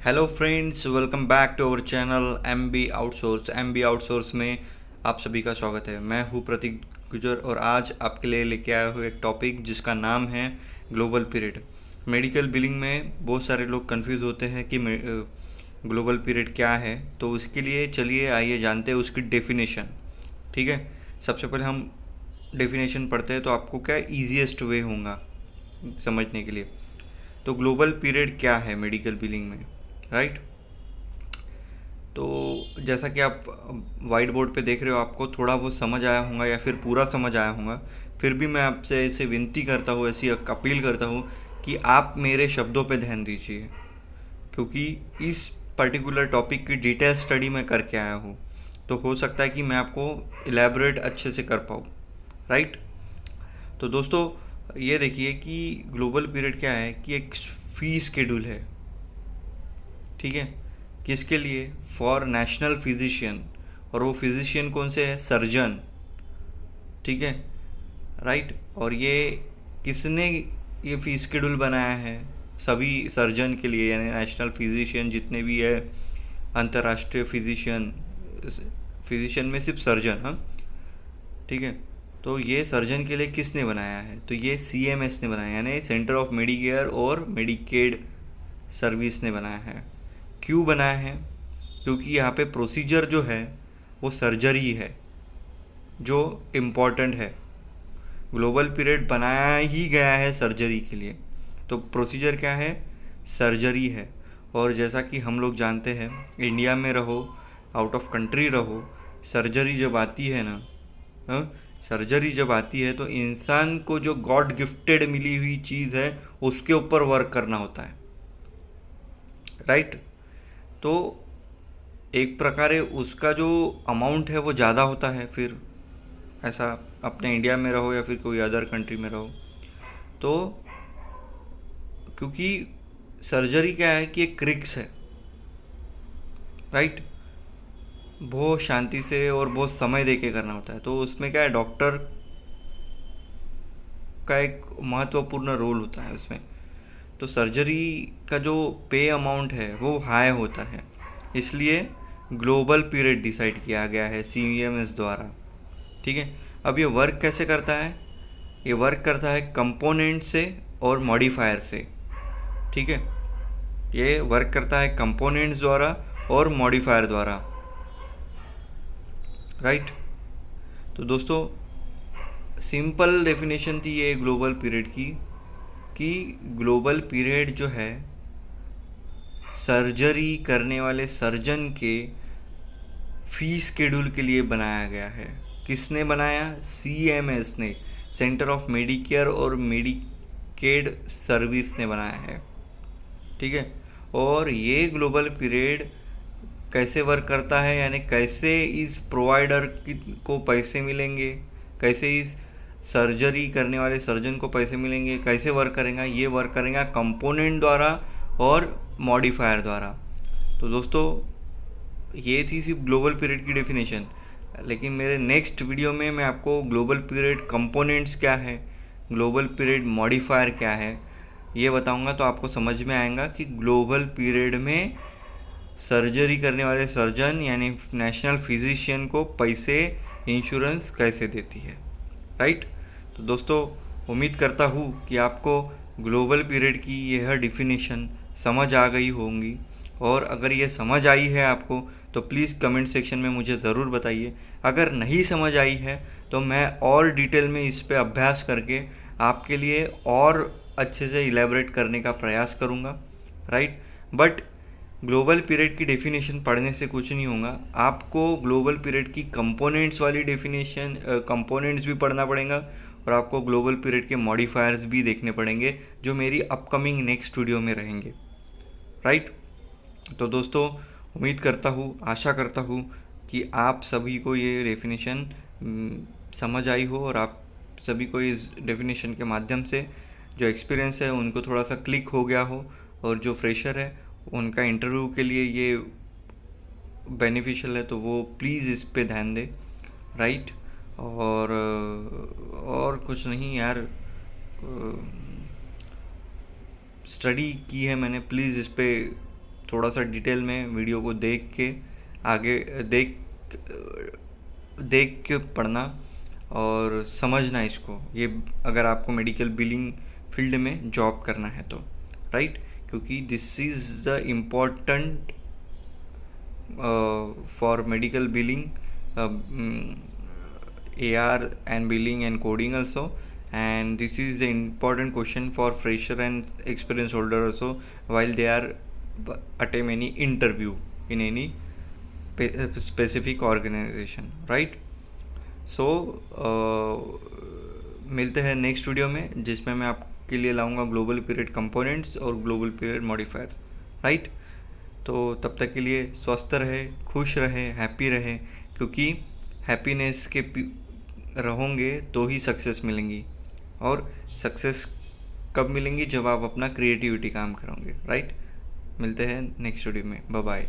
Hello friends, welcome back to our channel M B outsource में आप सभी का स्वागत है। मैं हूं प्रतीक गुजर और आज आपके लिए लेके आया हूँ एक टॉपिक जिसका नाम है ग्लोबल पीरियड। मेडिकल बिलिंग में बहुत सारे लोग कंफ्यूज होते हैं कि ग्लोबल पीरियड क्या है, तो उसके लिए चलिए आइए जानते हैं उसकी डेफिनेशन। ठीक है, सबसे पहले हम डेफिनेशन पढ़ते हैं तो आपको क्या ईजीएस्ट वे होगा समझने के लिए। तो ग्लोबल पीरियड क्या है मेडिकल बिलिंग में, राइट। तो जैसा कि आप वाइट बोर्ड पे देख रहे हो, आपको थोड़ा बहुत समझ आया होगा या फिर पूरा समझ आया होगा। फिर भी मैं आपसे ऐसे विनती करता हूँ, ऐसी अपील करता हूँ कि आप मेरे शब्दों पे ध्यान दीजिए, क्योंकि इस पर्टिकुलर टॉपिक की डिटेल स्टडी मैं करके आया हूँ। तो हो सकता है कि मैं आपको इलेबोरेट अच्छे से कर पाऊँ, राइट। तो दोस्तों, ये देखिए कि ग्लोबल पीरियड क्या है कि एक फी शेड्यूल है। ठीक है, किसके लिए? For national physician. और वो फिजिशियन कौन से है? सर्जन। ठीक है, राइट। और ये किसने ये फी शेड्यूल बनाया है? सभी सर्जन के लिए, यानी नेशनल फिजिशियन जितने भी है, अंतर्राष्ट्रीय फिजिशियन। फिजिशियन में सिर्फ सर्जन, हाँ, ठीक है। तो ये सर्जन के लिए किसने बनाया है? तो ये CMS ने बनाया, यानी सेंटर ऑफ मेडिकेयर और मेडिकेड सर्विस ने बनाया है। क्यों बनाया है? क्योंकि यहाँ पे प्रोसीजर जो है वो सर्जरी है जो इम्पॉर्टेंट है। ग्लोबल पीरियड बनाया ही गया है सर्जरी के लिए। तो प्रोसीजर क्या है? सर्जरी है। और जैसा कि हम लोग जानते हैं, इंडिया में रहो, आउट ऑफ कंट्री रहो, सर्जरी जब आती है ना, हाँ, सर्जरी जब आती है तो इंसान को जो गॉड गिफ्टेड मिली हुई चीज़ है उसके ऊपर वर्क करना होता है, राइट। तो एक प्रकार उसका जो अमाउंट है वो ज़्यादा होता है। फिर ऐसा अपने इंडिया में रहो या फिर कोई अदर कंट्री में रहो, तो क्योंकि सर्जरी क्या है कि एक रिक्स है, राइट। बहुत शांति से और बहुत समय दे के करना होता है। तो उसमें क्या है, डॉक्टर का एक महत्वपूर्ण रोल होता है उसमें। तो सर्जरी का जो पे अमाउंट है वो हाई होता है, इसलिए ग्लोबल पीरियड डिसाइड किया गया है CMS द्वारा। ठीक है, अब ये वर्क कैसे करता है? ये वर्क करता है कंपोनेंट से और मॉडिफायर से। ठीक है, ये वर्क करता है कंपोनेंट्स द्वारा और मॉडिफायर द्वारा, राइट। तो दोस्तों, सिंपल डेफिनेशन थी ये ग्लोबल पीरियड की, कि ग्लोबल पीरियड जो है सर्जरी करने वाले सर्जन के फी शेड्यूल के लिए बनाया गया है। किसने बनाया? CMS ने, सेंटर ऑफ मेडिकेयर और मेडिकेड सर्विस ने बनाया है। ठीक है, और ये ग्लोबल पीरियड कैसे वर्क करता है, यानी कैसे इस प्रोवाइडर को पैसे मिलेंगे, कैसे इस सर्जरी करने वाले सर्जन को पैसे मिलेंगे, कैसे वर्क करेगा? ये वर्क करेगा कंपोनेंट द्वारा और मॉडिफायर द्वारा। तो दोस्तों, ये थी सिर्फ ग्लोबल पीरियड की डेफिनेशन। लेकिन मेरे नेक्स्ट वीडियो में मैं आपको ग्लोबल पीरियड कंपोनेंट्स क्या है, ग्लोबल पीरियड मॉडिफायर क्या है, ये बताऊंगा। तो आपको समझ में आएगा कि ग्लोबल पीरियड में सर्जरी करने वाले सर्जन यानी नेशनल फिजिशियन को पैसे इंश्योरेंस कैसे देती है, राइट। तो दोस्तों, उम्मीद करता हूँ कि आपको ग्लोबल पीरियड की यह डिफिनीशन समझ आ गई होंगी। और अगर ये समझ आई है आपको तो प्लीज़ कमेंट सेक्शन में मुझे ज़रूर बताइए। अगर नहीं समझ आई है तो मैं और डिटेल में इस पे अभ्यास करके आपके लिए और अच्छे से इलेबोरेट करने का प्रयास करूँगा, राइट। बट ग्लोबल पीरियड की डेफिनेशन पढ़ने से कुछ नहीं होगा, आपको ग्लोबल पीरियड की कंपोनेंट्स वाली डेफिनेशन, कंपोनेंट्स भी पढ़ना पड़ेगा, और आपको ग्लोबल पीरियड के मॉडिफायर्स भी देखने पड़ेंगे जो मेरी अपकमिंग नेक्स्ट वीडियो में रहेंगे, राइट। तो दोस्तों, उम्मीद करता हूँ, आशा करता हूँ कि आप सभी को ये डेफिनेशन समझ आई हो और आप सभी को इस डेफिनेशन के माध्यम से जो एक्सपीरियंस है उनको थोड़ा सा क्लिक हो गया हो, और जो फ्रेशर है उनका इंटरव्यू के लिए ये बेनिफिशियल है, तो वो प्लीज़ इस पे ध्यान दें, राइट। और कुछ नहीं यार, स्टडी की है मैंने, प्लीज़ इस पे थोड़ा सा डिटेल में वीडियो को देख के आगे देख के पढ़ना और समझना इसको, ये अगर आपको मेडिकल बिलिंग फील्ड में जॉब करना है तो, राइट। क्योंकि this is the important for medical billing, AR and billing and coding also, and this is the important question for fresher and experience holder also while they are attempt any interview in any specific organization, right। so मिलते हैं next video में, जिसमें मैं आपके लिए लाऊंगा global period components और global period modifier, right. तो तब तक के लिए स्वस्थ रहे, खुश रहे, हैप्पी रहे, क्योंकि हैप्पीनेस के रहोगे तो ही सक्सेस मिलेंगी, और सक्सेस कब मिलेंगी, जब आप अपना क्रिएटिविटी काम करोगे, राइट। मिलते हैं नेक्स्ट वीडियो में, बाय बाय।